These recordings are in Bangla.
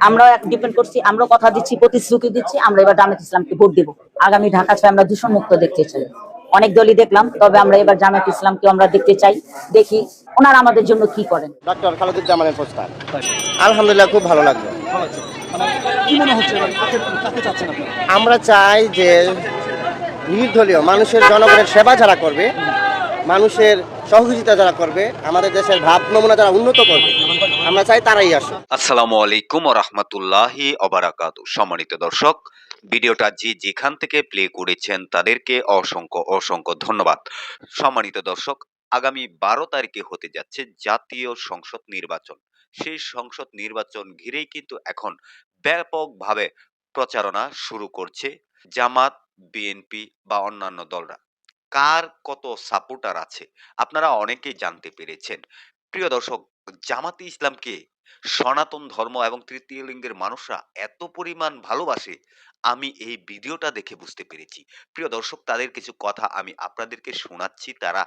আমরা ডিপেন্ড করছি, আমরা কথা দিচ্ছি, প্রতিশ্রুতি দিচ্ছি, আমরা এবার জামায়াত ইসলামকে ভোট দেব। আগামী ঢাকা ছয় আমরা দূষণ মুক্ত দেখতে চাই। অনেক দলই দেখলাম, তবে আমরা এবার জামায়াত ইসলামকে আমরা দেখতে চাই, দেখি ওনারা আমাদের জন্য কি করেন। ডক্টর খালেদুজ্জামানের পোস্টার আলহামদুলিল্লাহ খুব ভালো লাগলো। আমরা চাই যে নির্দলীয় মানুষের জনগণের সেবা যারা করবে, মানুষের সহযোগিতা যারা করবে, আমাদের দেশের ভাব নমুনা যারা উন্নত করবে, আমরা চাই তারাই আসে। আসসালামু আলাইকুম ওয়া রাহমাতুল্লাহি ওয়া বারাকাতুহু। সম্মানিত দর্শক, ভিডিওটা যেখান থেকে প্লে করেছেন তাদেরকে অসংখ্য ধন্যবাদ। সম্মানিত দর্শক, আগামী 12 তারিখে হতে যাচ্ছে জাতীয় সংসদ নির্বাচন। সেই সংসদ নির্বাচন ঘিরেই কিন্তু এখন ব্যাপকভাবে প্রচারণা শুরু করছে জামাত, বিএনপি বা অন্যান্য দলরা। কার কত সাপোর্টার আছে আপনারা অনেকেই জানতে পেরেছেন। প্রিয় দর্শক, জামাতে ইসলামকে সনাতন ধর্ম এবং তৃতীয় লিঙ্গের মানুষরা এত পরিমাণ ভালোবাসে, আমি এই ভিডিওটা দেখে বুঝতে পেরেছি। প্রিয় দর্শক, তাদের কিছু কথা আমি আপনাদেরকে শোনাচ্ছি। তারা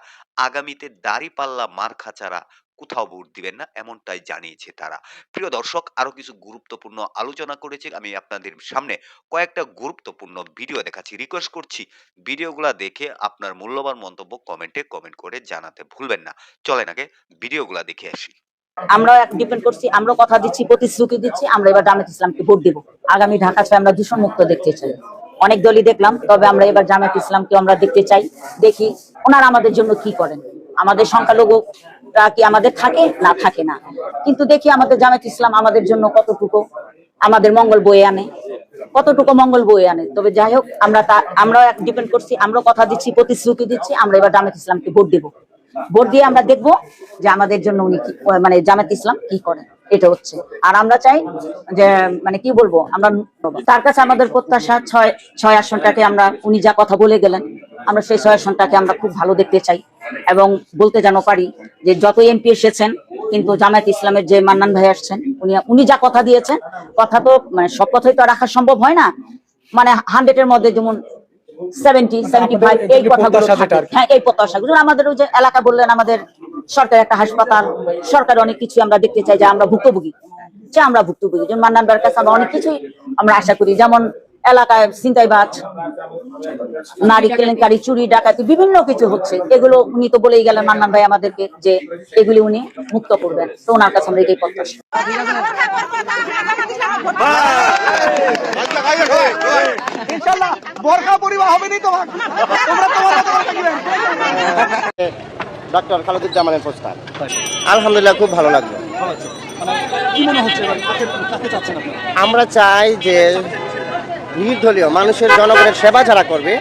আগামীতে দাঁড়িপাল্লা মার্কা ছাড়া কোথাও ভোট দিবেন না, এমনটাই জানিয়েছে তারা। প্রিয় দর্শক, আরো কিছু গুরুত্বপূর্ণ আলোচনা করেছে। আমি আপনাদের সামনে কয়েকটা গুরুত্বপূর্ণ ভিডিও দেখাচ্ছি। রিকোয়েস্ট করছি ভিডিওগুলা দেখে আপনার মূল্যবান মন্তব্য কমেন্ট করে জানাতে ভুলবেন না। চলেন আগে ভিডিওগুলা দেখে আসি। আমরা ডিপেন্ড করছি, আমরা কথা দিচ্ছি, প্রতিশ্রুতি দিচ্ছি, আমরা এবার জামায়াত ইসলামকে ভোট দেব। আগামী ঢাকা ছয় আমরা দূষণ মুক্ত দেখতে চাই। অনেক দলই দেখলাম, তবে আমরা এবার জামায়াত ইসলামকে আমরা দেখতে চাই, দেখি ওনারা আমাদের জন্য কি করেন। আমাদের সংখ্যালঘুরা কি আমাদের থাকে না থাকে না, কিন্তু দেখি আমাদের জামায়াত ইসলাম আমাদের জন্য কতটুকু আমাদের মঙ্গল বয়ে আনে, কতটুকু মঙ্গল বয়ে আনে। তবে যাই হোক, আমরা ডিপেন্ড করছি, আমরা কথা দিচ্ছি, প্রতিশ্রুতি দিচ্ছি, আমরা এবার জামায়াত ইসলামকে ভোট দেব। ভোট দিয়ে আমরা দেখবো যে আমাদের জন্য উনি কি, মানে জামায়াত ইসলাম কি করেন, এটা হচ্ছে। আর আমরা চাই যে, মানে কি বলবো, আমরা তার কাছে আমাদের প্রত্যাশা ছয় আসনটাকে আমরা, উনি যা কথা বলে গেলেন, আমরা সেই 6 আসনটাকে আমরা খুব ভালো দেখতে চাই এবং বলতে যেন পারি যে যত এমপি এসেছেন, কিন্তু জামায়াত ইসলামের যে মান্নান ভাই আসছেন, উনি যা কথা দিয়েছেন, কথা তো মানে সব কথাই তো রাখা সম্ভব হয় না। মানে 100-এর মধ্যে যেমন 70-75 এই কথাগুলো থাকে। হ্যাঁ, এই প্রত্যাশাগুলো আমাদের, ওই যে এলাকা বললেন, আমাদের সরকারি একটা হাসপাতাল, সরকার অনেক কিছু আমরা দেখতে চাই, যে আমরা ভুক্তভোগী, যেমন মান্নান ভাইয়ের কাছে আমরা অনেক কিছুই আমরা আশা করি। যেমন এলাকায় ছিনতাইবাজ, নারী কেলেঙ্কারি, চুরি ডাকাতি বিভিন্ন কিছু হচ্ছে, এগুলো উনি তো বলেই গেলেন মান্নান ভাই আমাদেরকে, যে এগুলি উনি মুক্ত করবেন। তো ওনার কাছে আমরা এই প্রত্যাশা। ডক্টর খালেদুজ্জামানের পোস্টার আলহামদুলিল্লাহ খুব ভালো লাগলো। আমরা চাই যে নির্দলীয় মানুষের জনগণের সেবা যারা করবে,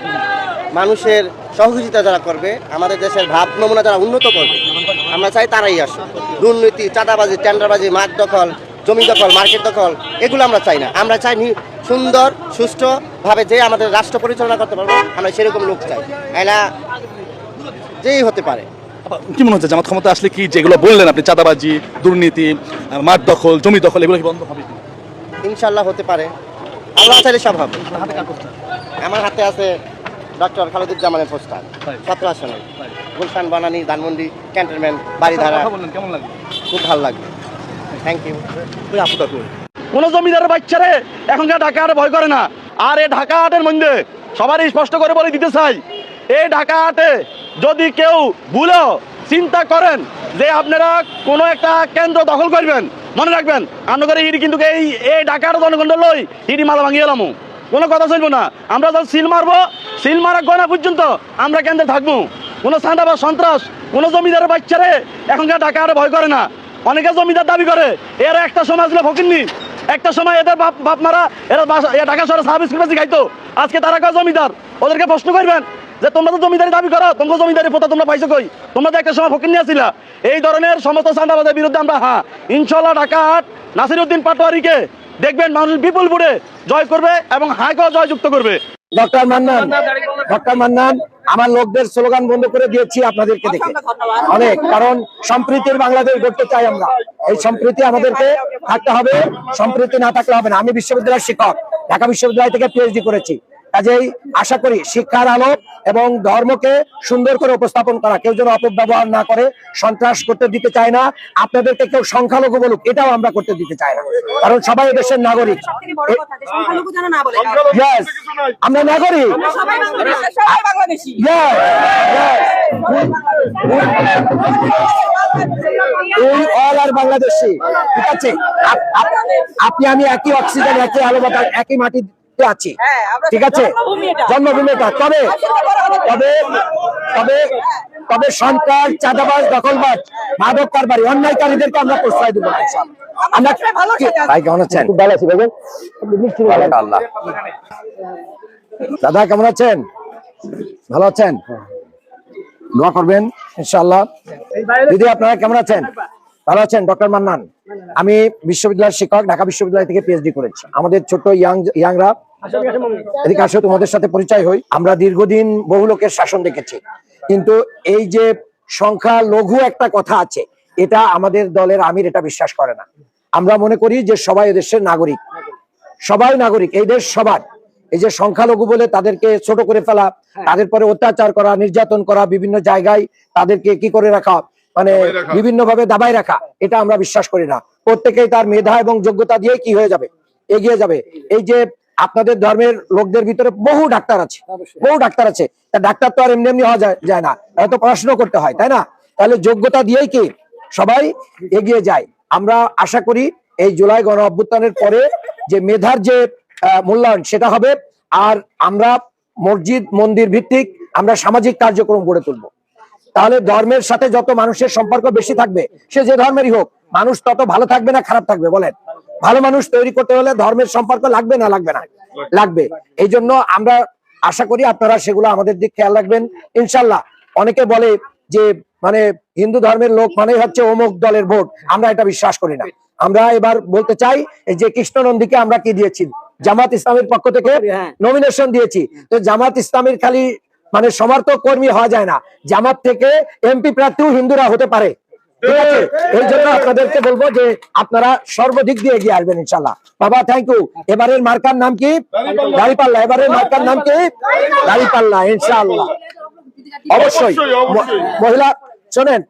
মানুষের সহযোগিতা যারা করবে, আমাদের দেশের ভাব নমুনা যারা উন্নত করবে, আমরা চাই তারাই আসে। দুর্নীতি, চাঁদাবাজি, টেন্ডারবাজি, মাঠ দখল, জমি দখল, মার্কেট দখল, এগুলো আমরা চাই না। আমরা চাই সুন্দর সুষ্ঠুভাবে যে আমাদের রাষ্ট্র পরিচালনা করতে পারবো, আমরা সেরকম লোক চাই। এরা যেই হতে পারে। কি মনে হচ্ছে জামাত ক্ষমতা আসলে কি যেগুলো বললেন আপনি, চাঁদাবাজি, দুর্নীতি, মাঠ দখল, জমি দখল, এগুলো কি বন্ধ হবে? ইনশাল্লাহ হতে পারে, আল্লাহ চাইলে সব হবে। আমার হাতে আছে ডক্টর খালেদুজ্জামানের পোস্টার, 17 আসনের, গুলশান, বানানী, ধানমন্ডি, ক্যান্টনমেন্ট, বাড়িধারা। কেমন লাগবে? খুব ভালো লাগবে, থ্যাংক ইউ। কোন জমিদারের বাচ্চারে এখনকার ঢাকা হাটে ভয় করে না। আর এই ঢাকা হাটের মধ্যে সবারই স্পষ্ট করে বলে দিতে চাই, এই ঢাকা হাটে যদি কেউ ভুলেও চিন্তা করেন যে আপনারা কোনো একটা কেন্দ্র দখল করবেন, মনে রাখবেন আন্ন করে হিডি কিন্তু এই ঢাকা হাটে জনগণের লই হিডি মালা ভাঙিয়ে এলাম, কোনো কথা চলবো না। আমরা যখন সিল মারবো, সিল মারা গয়না পর্যন্ত আমরা কেন্দ্রে থাকবো। কোনো সান্দা বা সন্ত্রাস, কোনো জমিদারের বাচ্চারে এখনকার ঢাকা হাটে ভয় করে না। অনেকে জমিদার দাবি করে, এরা একটা সময় আসলে ফকিরনি, একটা সময় এদের বাপ মারা এরা ঢাকা শহরে সার্ভিস করে খাইতো, আজকে তারা কয় জমিদার। ওদেরকে প্রশ্ন করবেন যে তোমরা তো জমিদারি দাবি করো, তোমাকে জমিদারি পোতা তোমরা পাইছো কই? তোমরা তো একটা সময় ফকির নিয়েছিলা। এই ধরনের সমস্ত চাঁদাবাজের বিরুদ্ধে আমরা ইনশাল্লাহ ঢাকা হাট নাসিরউদ্দিন পাটোয়ারিকে দেখবেন মানুষ বিপুল ভোটে জয় করবে এবং হাইকেও জয়যুক্ত করবে। ডক্টর মান্নান আমার লোকদের স্লোগান বন্ধ করে দিয়েছি আপনাদেরকে দেখে অনেক, কারণ সম্প্রীতির বাংলাদেশ গড়তে চাই আমরা। এই সম্প্রীতি আমাদেরকে থাকতে হবে, সম্প্রীতি না থাকলে হবে না। আমি বিশ্ববিদ্যালয়ের শিক্ষক, ঢাকা বিশ্ববিদ্যালয় থেকে পিএইচডি করেছি। কাজেই আশা করি শিক্ষার আলো এবং ধর্মকে সুন্দর করে উপস্থাপন করা, কেউ যেন অপব্যবহার না করে, সন্ত্রাস করতে দিতে চায় না, আপনাদেরকে কেউ সংখ্যালঘু বলুক এটাও আমরা করতে দিতে চাই না, কারণ সবাই দেশের নাগরিক। Yes, আমরা নাগরিক। Yes, yes. We all are Bangladeshi, ঠিক আছে? আপনি আমি একই অক্সিজেন, একই আলো বাতাস, একই মাটিতে আছি, ঠিক আছে? জন্মভূমিটা তবে তবে তবে তবে সন্ত্রাস, চাঁদাবাজ, দখলবাজ, মাদক কারবারি, অন্যায়কারীদেরকে আমরা প্রশ্রয় দেবো না। আমরা ভাই কেমন আছেন? খুব ভালো আছি ভাই। আল্লাহ। দাদা কেমন আছেন? ভালো আছেন? দোয়া করবেন ইনশাআল্লাহ। দিদি আপনারা কেমন আছেন? ভালো আছেন? ডক্টর মান্নান, আমি বিশ্ববিদ্যালয়ের শিক্ষক, ঢাকা বিশ্ববিদ্যালয় থেকে পিএইচডি করেছি। আমাদের ছোট ইয়াংরা এদিকে আসলে তোমাদের সাথে পরিচয় হই। আমরা দীর্ঘদিন বহু লোকের শাসন দেখেছি, কিন্তু এই যে সংখ্যা লঘু একটা কথা আছে, এটা আমাদের দলের আমির এটা বিশ্বাস করে না। আমরা মনে করি যে সবাই দেশের নাগরিক, সবাই নাগরিক, এই দেশ সবার। এই যে সংখ্যালঘু বলে তাদেরকে ছোট করে ফেলা, তাদের পরে অত্যাচার করা, নির্যাতন করা, বিভিন্ন জায়গায় তাদেরকে কি করে রাখা, মানে বিভিন্ন ভাবে দাবায় রাখা, এটা আমরা বিশ্বাস করি না। প্রত্যেকেই তার মেধা এবং যোগ্যতা দিয়ে কি হয়ে যাবে, এগিয়ে যাবে। এই যে আপনাদের ধর্মের লোকদের ভিতরে বহু ডাক্তার আছে, বহু ডাক্তার আছে, তা ডাক্তার তো আর এমনি এমনি হওয়া যায় না, এত পড়াশোনা করতে হয়, তাই না? তাহলে যোগ্যতা দিয়েই কি সবাই এগিয়ে যায়। আমরা আশা করি এই জুলাই গণ অভ্যুত্থানের পরে যে মেধার যে মূল্যায়ন সেটা হবে, আর আমরা মসজিদ মন্দির ভিত্তিক আমরা সামাজিক কার্যক্রম গড়ে তুলবো। তাহলে ধর্মের সাথে যত মানুষের সম্পর্ক বেশি থাকবে, সে যে ধর্মেরই হোক, মানুষ তত ভালো থাকবে না খারাপ থাকবে? বলেন, ভালো মানুষ তৈরি করতে হলে ধর্মের সম্পর্ক লাগবে না লাগবে না? লাগবে। এই জন্য আমরা আশা করি আপনারা সেগুলো আমাদের দিক খেয়াল রাখবেন ইনশাল্লাহ। অনেকে বলে যে মানে হিন্দু ধর্মের লোক মানে হচ্ছে অমুক দলের ভোট, আমরা এটা বিশ্বাস করি না। আমরা এবার বলতে চাই যে কৃষ্ণ নন্দীকে আমরা কি দিয়েছি, জামাত ইসলামের পক্ষ থেকে নমিনেশন দিয়েছি। তো জামাত ইসলামের খালি মানে সমর্থক কর্মী হওয়া যায় না, জামাত থেকে এমপি প্রার্থীও হিন্দুরা হতে পারে, ঠিক আছে? এই জন্য আপনাদেরকে বলবো যে আপনারা সর্বদিক দিয়ে এগিয়ে আসবেন ইনশাল্লাহ। বাবা থ্যাংক ইউ। এবারের মার্কার নাম কি? দাঁড়িপাল্লা। এবারের মার্কার নাম কি? দাঁড়িপাল্লা ইনশাআল্লাহ। অবশ্যই মহিলা শোনেন,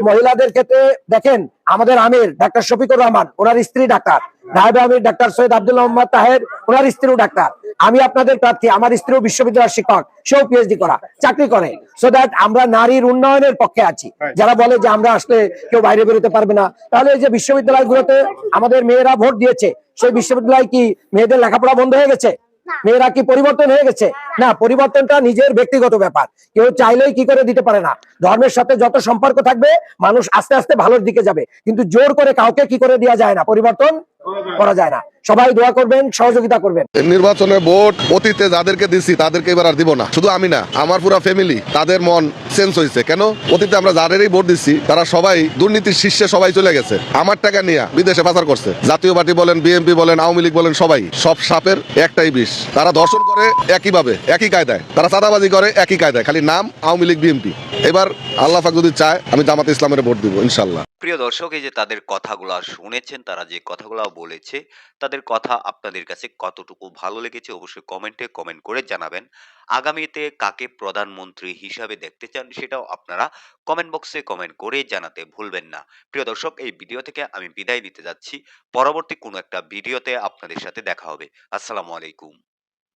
মহিলাদের ক্ষেত্রে দেখেন আমাদের আমির ডাক্তার শফিকুর রহমান, ওনার স্ত্রী ডাক্তার, নায়েবে আমির ডাক্তার সৈয়দ আব্দুল্লাহ মোহাম্মদ তাহের, ওনার স্ত্রীও ডাক্তার। আমি আপনাদের প্রার্থী, আমার স্ত্রীও বিশ্ববিদ্যালয়ের শিক্ষক, সেও পিএইচডি করা, চাকরি করে। সো দ্যাট আমরা নারীর উন্নয়নের পক্ষে আছি। যারা বলে যে আমরা আসলে কেউ বাইরে বেরোতে পারবে না, তাহলে এই যে বিশ্ববিদ্যালয়গুলোতে আমাদের মেয়েরা ভোট দিয়েছে, সেই বিশ্ববিদ্যালয় কি মেয়েদের লেখাপড়া বন্ধ হয়ে গেছে? মেয়েরা কি পরিবর্তন হয়ে গেছে? না, পরিবর্তনটা নিজের ব্যক্তিগত ব্যাপার, কেউ চাইলেই কি করে দিতে পারে না। ধর্মের সাথে যত সম্পর্ক থাকবে মানুষ আস্তে আস্তে ভালোর দিকে যাবে, কিন্তু জোর করে কাউকে কি করে দেওয়া যায় না, পরিবর্তন করা যায় না। সবাই দোয়া করবেন, সহযোগিতা করবেন। নির্বাচনে ভোট অতীতে যাদেরকে দিছি তাদেরকে এবার আর দিব না। শুধু আমি না, আমার পুরো ফ্যামিলি, তাদের মন চেঞ্জ হয়েছে। কেন? অতীতে আমরা যাদেরই ভোট দিচ্ছি তারা সবাই দুর্নীতির শীর্ষে সবাই চলে গেছে, আমার টাকা নিয়ে বিদেশে পাচার করছে। জাতীয় পার্টি বলেন, বিএনপি বলেন, আওয়ামী লীগ বলেন, সবাই সব সাপের একটাই বিষ। তারা ধর্ষণ করে একই ভাবে, একই কায়দায়, তারা চাঁদাবাজি করে একই কায়দায়, খালি নাম আওয়ামী লীগ বিএনপি। এবার আল্লাহ পাক যদি চায় আমি জামাত ইসলামের ভোট দিব ইনশাল্লাহ। প্রিয় দর্শক, এই যে তাদের কথাগুলো শুনেছেন, তারা যে কথাগুলো বলেছে, তাদের কথা আপনাদের কাছে কতটুকু ভালো লেগেছে অবশ্যই কমেন্টে কমেন্ট করে জানাবেন। আগামীতে কাকে প্রধানমন্ত্রী হিসাবে দেখতে চান সেটাও আপনারা কমেন্ট বক্সে কমেন্ট করে জানাতে ভুলবেন না। প্রিয় দর্শক, এই ভিডিও থেকে আমি বিদায় নিতে যাচ্ছি। পরবর্তী কোনো একটা ভিডিওতে আপনাদের সাথে দেখা হবে। আসসালামু আলাইকুম।